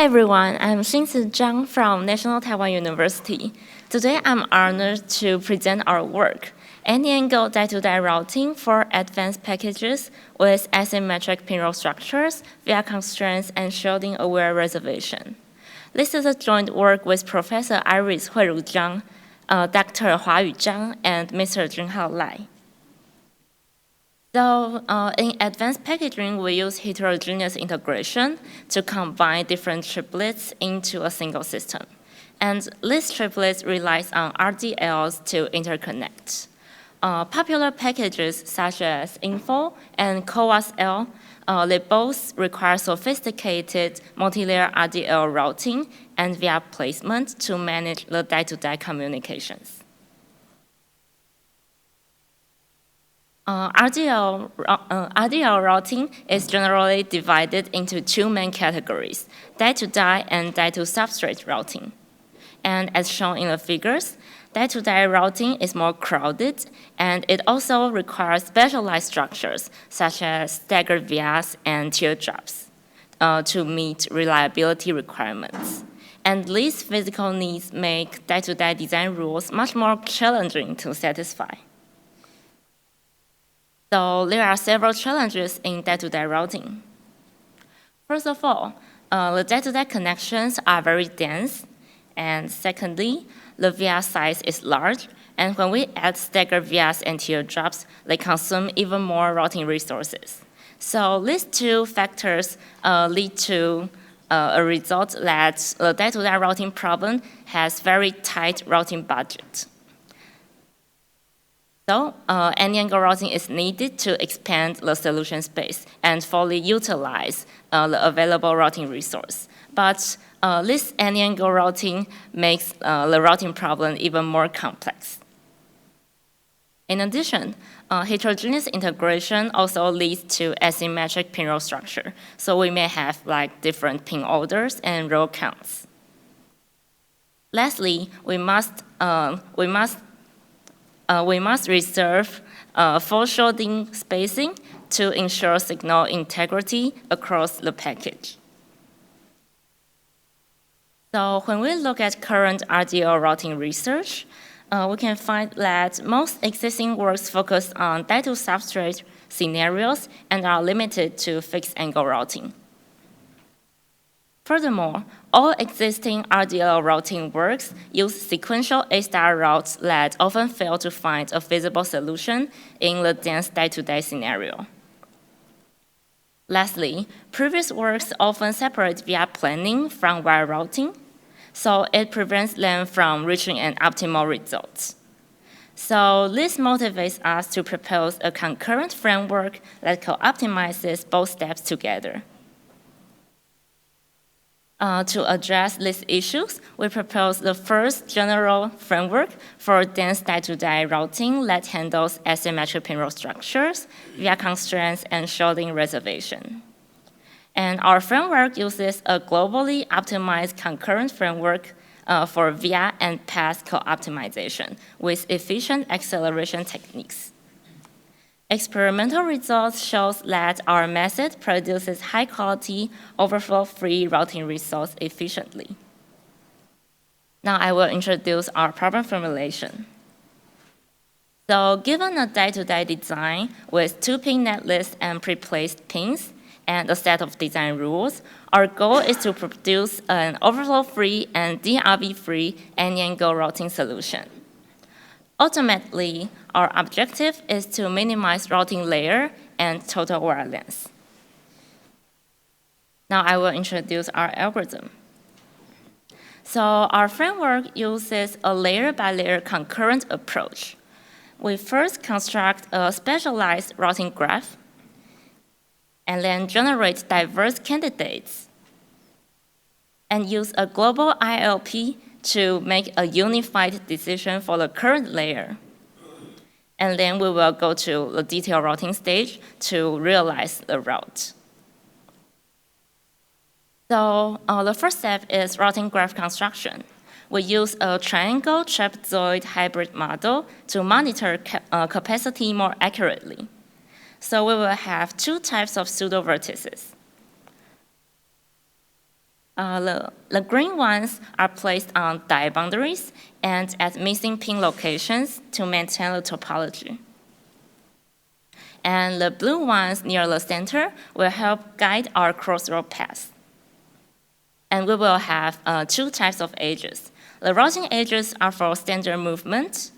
Hi everyone, I'm Chang from National Taiwan University. Today I'm honored to present our work, Any-angle die-to-die routing for advanced packages with asymmetric pinroll structures via constraints and shielding-aware reservation. This is a joint work with Professor Iris Huiru Zhang, Dr. Huayu Zhang, and Mr. Junhao Lai. So in advanced packaging, we use heterogeneous integration to combine different triplets into a single system. And these triplets relies on RDLs to interconnect. Popular packages such as Info and CoWAS-L, they both require sophisticated multi-layer RDL routing and via placement to manage the die-to-die communications. RDL routing is generally divided into two main categories, die-to-die and die-to-substrate routing. And as shown in the figures, die-to-die routing is more crowded, and it also requires specialized structures, such as staggered vias and teardrops, to meet reliability requirements. And these physical needs make die-to-die design rules much more challenging to satisfy. So there are several challenges in die-to-die routing. First of all, the die-to-die connections are very dense. And secondly, the via size is large. And when we add staggered vias and teardrops, they consume even more routing resources. So these two factors lead to a result that the die-to-die routing problem has very tight routing budget. So any-angle routing is needed to expand the solution space and fully utilize the available routing resource. But this any-angle routing makes the routing problem even more complex. In addition, heterogeneous integration also leads to asymmetric pinroll structure. So we may have like different pin orders and row counts. Lastly, we must reserve full shielding spacing to ensure signal integrity across the package. So when we look at current RDL routing research, we can find that most existing works focus on die-to-substrate scenarios and are limited to fixed angle routing. Furthermore, all existing RDL routing works use sequential A-star routes that often fail to find a feasible solution in the dense die-to-die scenario. Lastly, previous works often separate via planning from wire routing, so it prevents them from reaching an optimal result. So this motivates us to propose a concurrent framework that co-optimizes both steps together. To address these issues, we propose the first general framework for dense die-to-die routing that handles asymmetric pinroll structures via constraints and shielding reservation. And our framework uses a globally optimized concurrent framework for via and path co-optimization with efficient acceleration techniques. Experimental results show that our method produces high-quality, overflow-free routing results efficiently. Now I will introduce our problem formulation. So given a die-to-die design with two pin netlist and pre-placed pins and a set of design rules, our goal is to produce an overflow-free and DRV-free any-angle routing solution. Ultimately, our objective is to minimize routing layer and total wire length. Now I will introduce our algorithm. So our framework uses a layer-by-layer concurrent approach. We first construct a specialized routing graph and then generate diverse candidates and use a global ILP to make a unified decision for the current layer. And then we will go to the detailed routing stage to realize the route. So the first step is routing graph construction. We use a triangle trapezoid hybrid model to monitor capacity more accurately. So we will have two types of pseudo vertices. The green ones are placed on die boundaries and at missing pin locations to maintain the topology. And the blue ones near the center will help guide our crossroad path. And we will have two types of edges. The routing edges are for standard movement,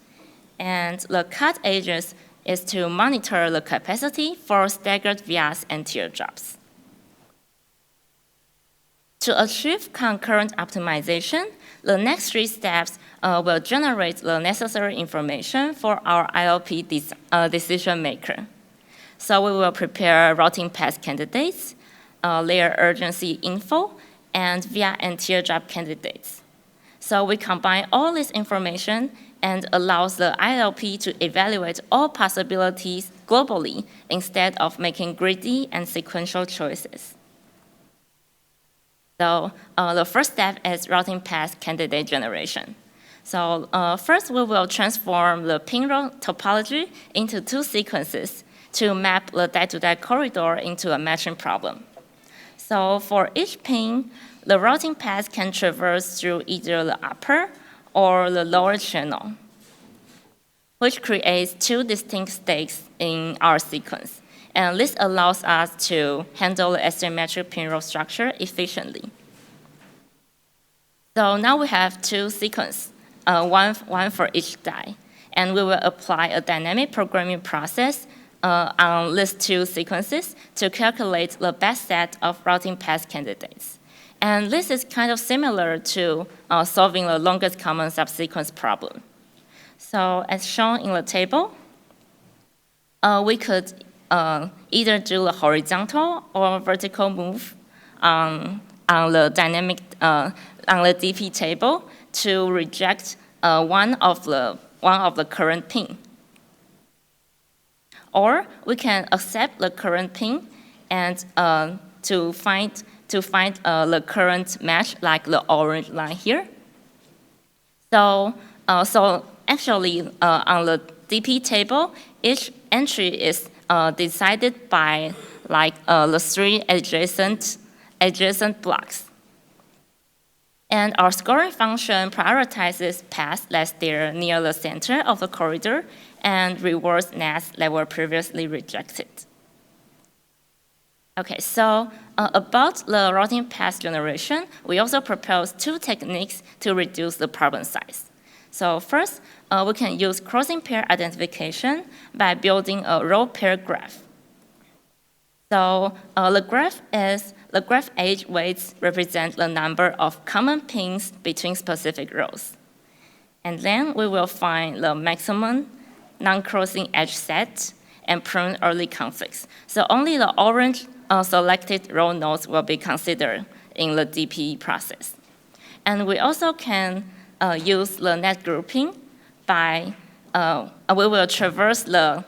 and the cut edges is to monitor the capacity for staggered vias and teardrops. To achieve concurrent optimization, the next three steps will generate the necessary information for our ILP decision maker. So we will prepare routing path candidates, layer urgency info, and via and teardrop candidates. So we combine all this information and allows the ILP to evaluate all possibilities globally instead of making greedy and sequential choices. So the first step is routing path candidate generation. So first we will transform the pin row topology into two sequences to map the die-to-die corridor into a matching problem. So for each pin, the routing path can traverse through either the upper or the lower channel, which creates two distinct stakes in our sequence. And this allows us to handle the asymmetric pin row structure efficiently. So now we have two sequences, one for each die. And we will apply a dynamic programming process on these two sequences to calculate the best set of routing path candidates. And this is kind of similar to solving the longest common subsequence problem. So as shown in the table, we could either do a horizontal or vertical move on the dynamic on the DP table to reject one of the current pin. Or we can accept the current pin and to find the current match, like the orange line here. So actually on the DP table, each entry is decided by the three adjacent blocks. And our scoring function prioritizes paths that steer near the center of the corridor and rewards nets that were previously rejected. Okay, so about the routing path generation, we also propose two techniques to reduce the problem size. So first, we can use crossing pair identification by building a row pair graph. So the graph edge weights represent the number of common pins between specific rows. And then we will find the maximum non-crossing edge set and prune early conflicts. So only the orange selected row nodes will be considered in the DP process. And we also can use the net grouping by, we will traverse the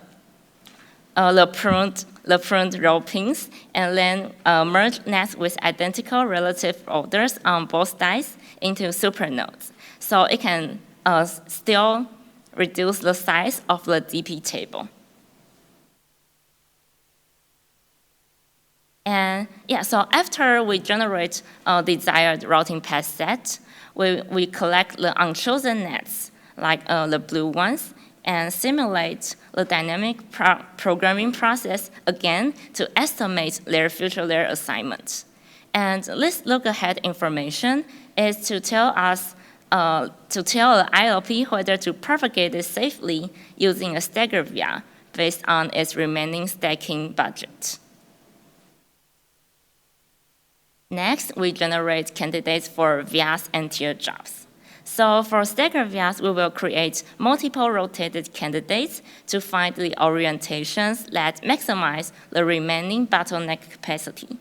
pruned row pins and then merge nets with identical relative orders on both dies into supernodes. So it can still reduce the size of the DP table. And yeah, so after we generate desired routing path set, we collect the unchosen nets, like the blue ones, and simulate the dynamic programming process again to estimate their future layer assignment. And this look-ahead information is to tell the ILP whether to propagate it safely using a stagger via based on its remaining stacking budget. Next, we generate candidates for vias and teardrops. So for stagger vias, we will create multiple rotated candidates to find the orientations that maximize the remaining bottleneck capacity.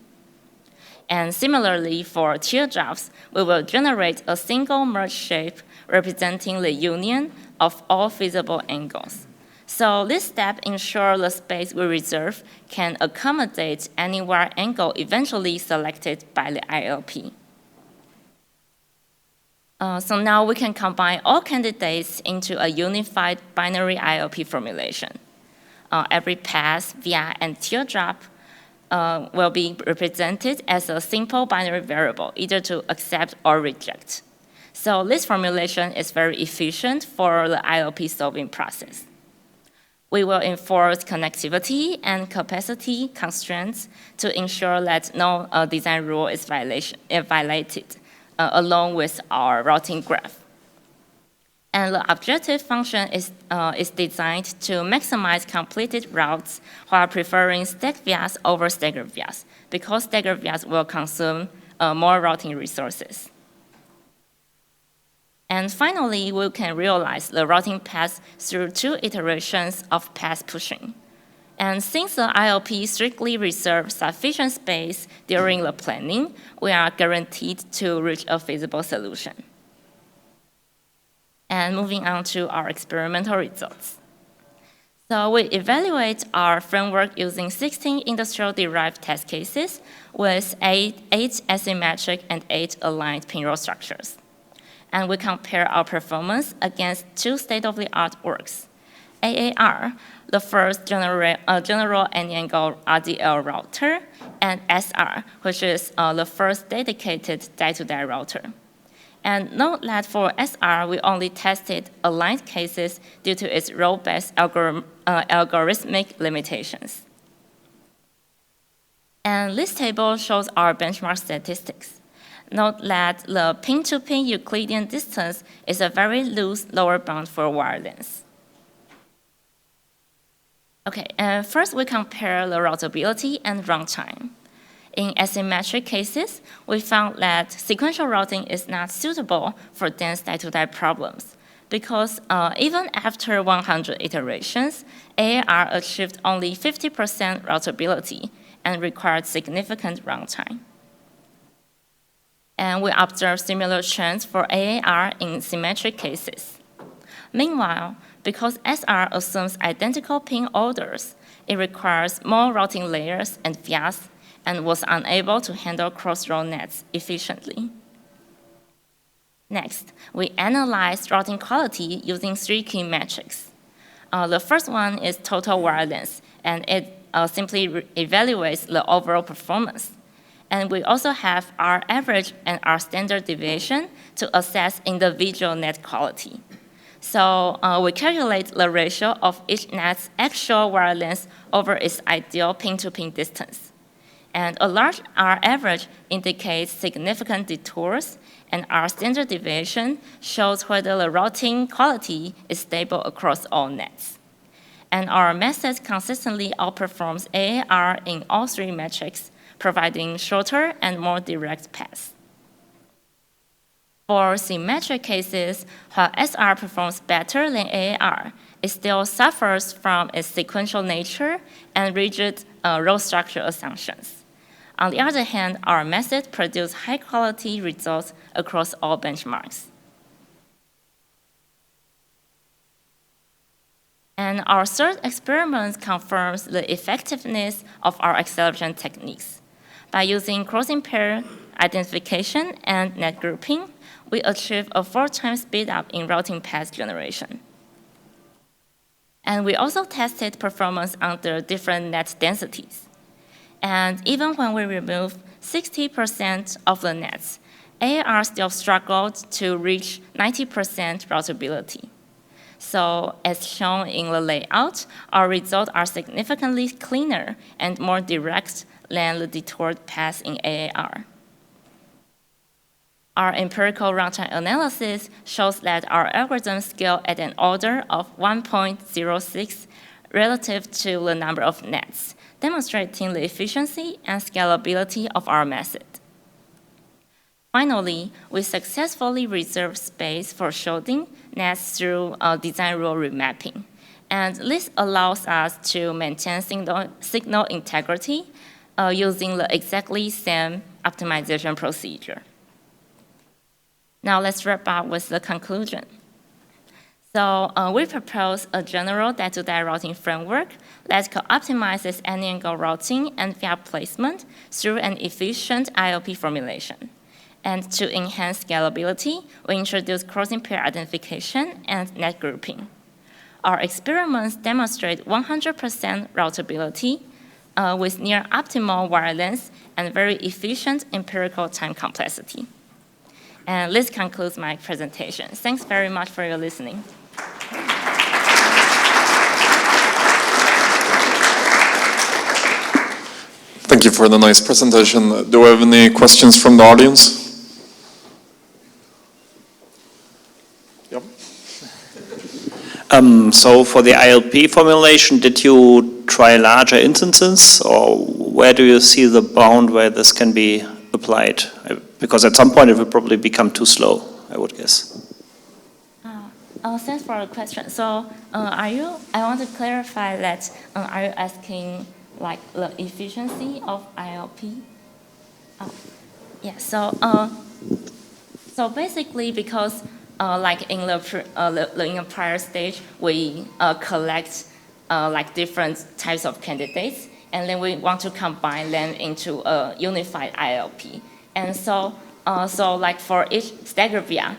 And similarly, for teardrops, we will generate a single merge shape representing the union of all feasible angles. So this step ensures the space we reserve can accommodate any wire angle eventually selected by the ILP. So now we can combine all candidates into a unified binary ILP formulation. Every pass, via, and teardrop will be represented as a simple binary variable, either to accept or reject. So this formulation is very efficient for the IOP solving process. We will enforce connectivity and capacity constraints to ensure that no design rule is violated, along with our routing graph. And the objective function is designed to maximize completed routes while preferring stacked vias over staggered vias, because staggered vias will consume more routing resources. And finally, we can realize the routing path through 2 iterations of path pushing. And since the IOP strictly reserves sufficient space during the planning, we are guaranteed to reach a feasible solution. And moving on to our experimental results. So we evaluate our framework using 16 industrial-derived test cases with 8 asymmetric and 8 aligned pinroll structures. And we compare our performance against 2 state-of-the-art works: AAR, the first general any-angle RDL router, and SR, which is the first dedicated die-to-die router. And note that for SR, we only tested aligned cases due to its role-based algorithmic limitations. And this table shows our benchmark statistics. Note that the pin-to-pin Euclidean distance is a very loose lower bound for wire length. Okay, and first we compare the routability and runtime. In asymmetric cases, we found that sequential routing is not suitable for dense die-to-die problems, because even after 100 iterations, AAR achieved only 50% routability and required significant runtime. And we observe similar trends for AAR in symmetric cases. Meanwhile, because SR assumes identical pin orders, it requires more routing layers and vias and was unable to handle cross-row nets efficiently. Next, we analyzed routing quality using 3 key metrics. The first one is total wire length, and it simply evaluates the overall performance. And we also have our average and our standard deviation to assess individual net quality. So we calculate the ratio of each net's actual wire length over its ideal pin-to-pin distance. And a large R average indicates significant detours, and our standard deviation shows whether the routing quality is stable across all nets. And our method consistently outperforms AAR in all 3 metrics, providing shorter and more direct paths. For symmetric cases, while SR performs better than AAR, it still suffers from its sequential nature and rigid row structure assumptions. On the other hand, our method produced high-quality results across all benchmarks. And our third experiment confirms the effectiveness of our acceleration techniques. By using crossing pair identification and net grouping, we achieve a 4x speedup in routing path generation. And we also tested performance under different net densities. And even when we remove 60% of the nets, AAR still struggled to reach 90% routability. So as shown in the layout, our results are significantly cleaner and more direct than the detoured path in AAR. Our empirical runtime analysis shows that our algorithm scale at an order of 1.06 relative to the number of nets, demonstrating the efficiency and scalability of our method. Finally, we successfully reserved space for shielding nets through design rule remapping. And this allows us to maintain signal integrity using the exactly same optimization procedure. Now let's wrap up with the conclusion. So we propose a general die-to-die routing framework that optimizes any-angle routing and via placement through an efficient IOP formulation. And to enhance scalability, we introduce crossing pair identification and net grouping. Our experiments demonstrate 100% routability, with near optimal wire length and very efficient empirical time complexity. And this concludes my presentation. Thanks very much for your listening. Thank you for the nice presentation. Do we have any questions from the audience? Yep. So for the ILP formulation, did you try larger instances, or where do you see the bound where this can be applied? Because at some point it will probably become too slow, I would guess. Thanks for the question. So I want to clarify that, are you asking like the efficiency of ILP? Yeah, so basically because like in the prior stage, we collect like different types of candidates, and then we want to combine them into a unified ILP. And so like for each stagger via,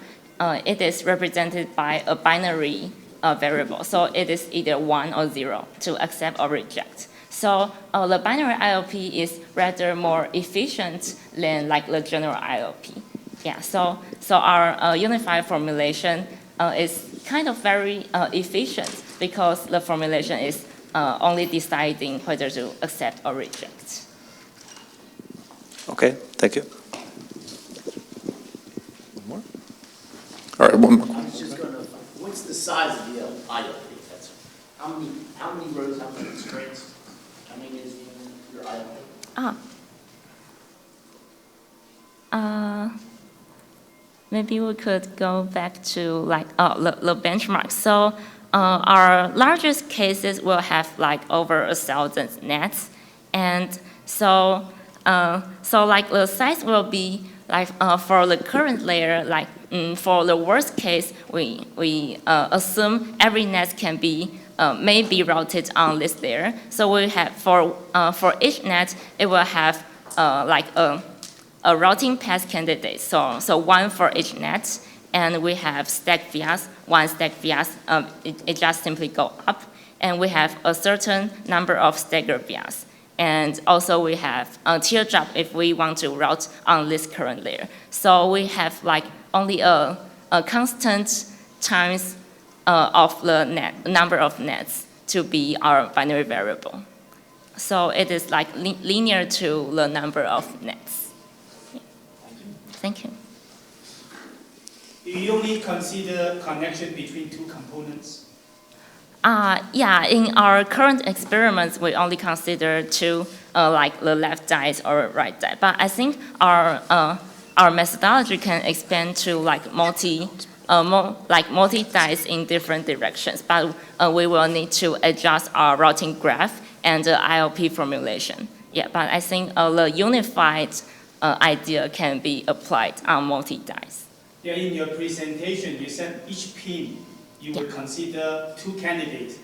it is represented by a binary variable. So it is either 1 or 0 to accept or reject. So the binary ILP is rather more efficient than like the general ILP. Yeah, so our unified formulation is kind of very efficient because the formulation is only deciding whether to accept or reject. Okay, thank you. One more? All right, one more. I was just going to, what's the size of the ILP? That's, how many rows, how many strings, how many is in your ILP? Maybe we could go back to like the benchmark. So our largest cases will have like over 1,000 nets, and so like the size will be like for the current layer, like for the worst case, we assume every net can be may be routed on this layer. So we have for each net, it will have like a routing path candidate. So one for each net, and we have stack vias. One stack vias, it just simply go up, and we have a certain number of stagger vias. And also we have a teardrop if we want to route on this current layer. So we have like only a constant times of the number of nets to be our binary variable. So it is like linear to the number of nets. Yeah. Thank you. Do you only consider connection between two components? Yeah, in our current experiments, we only consider two, like the left dice or right die. But I think our methodology can expand to like multi dice in different directions. But we will need to adjust our routing graph and the ILP formulation. Yeah, but I think the unified idea can be applied on multi dice. Yeah, in your presentation, you said each pin you will consider two candidates,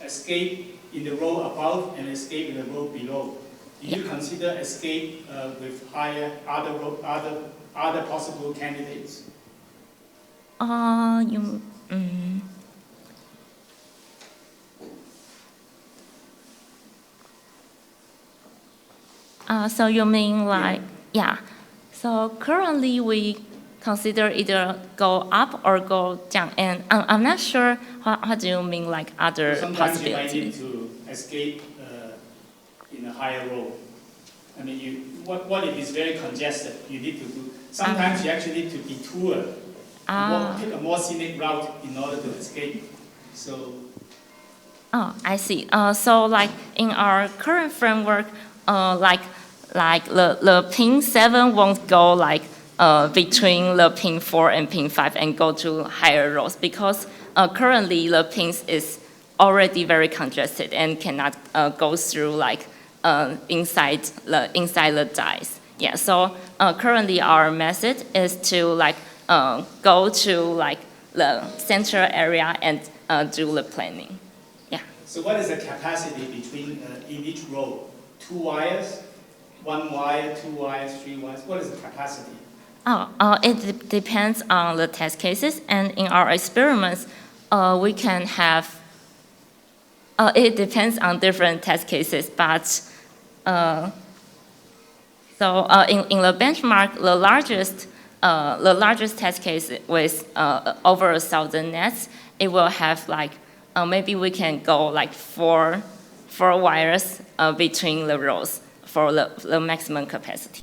escape in the row above and escape in the row below. Do you consider escape with higher other possible candidates? So you mean like, yeah. So currently we consider either go up or go down, and I'm not sure what do you mean like other Sometimes you might possibilities. need to escape in a higher row. I mean, what if it's very congested? You need to do. Sometimes you actually need to detour, pick a more scenic route in order to escape. So. Oh, I see. So like in our current framework, like the pin 7 won't go like between the pin 4 and pin 5 and go to higher rows because currently the pins is already very congested and cannot go through like inside the dice. Yeah. So currently our method is to like go to like the central area and do the planning. Yeah. So what is the capacity between in each row? 2 wires, 1 wire, 2 wires, 3 wires. What is the capacity? It depends on the test cases, and in our experiments, we can have. It depends on different test cases, but In the benchmark, the largest test case with over 1,000 nets, it will have like, maybe we can go like four wires between the rows for the maximum capacity.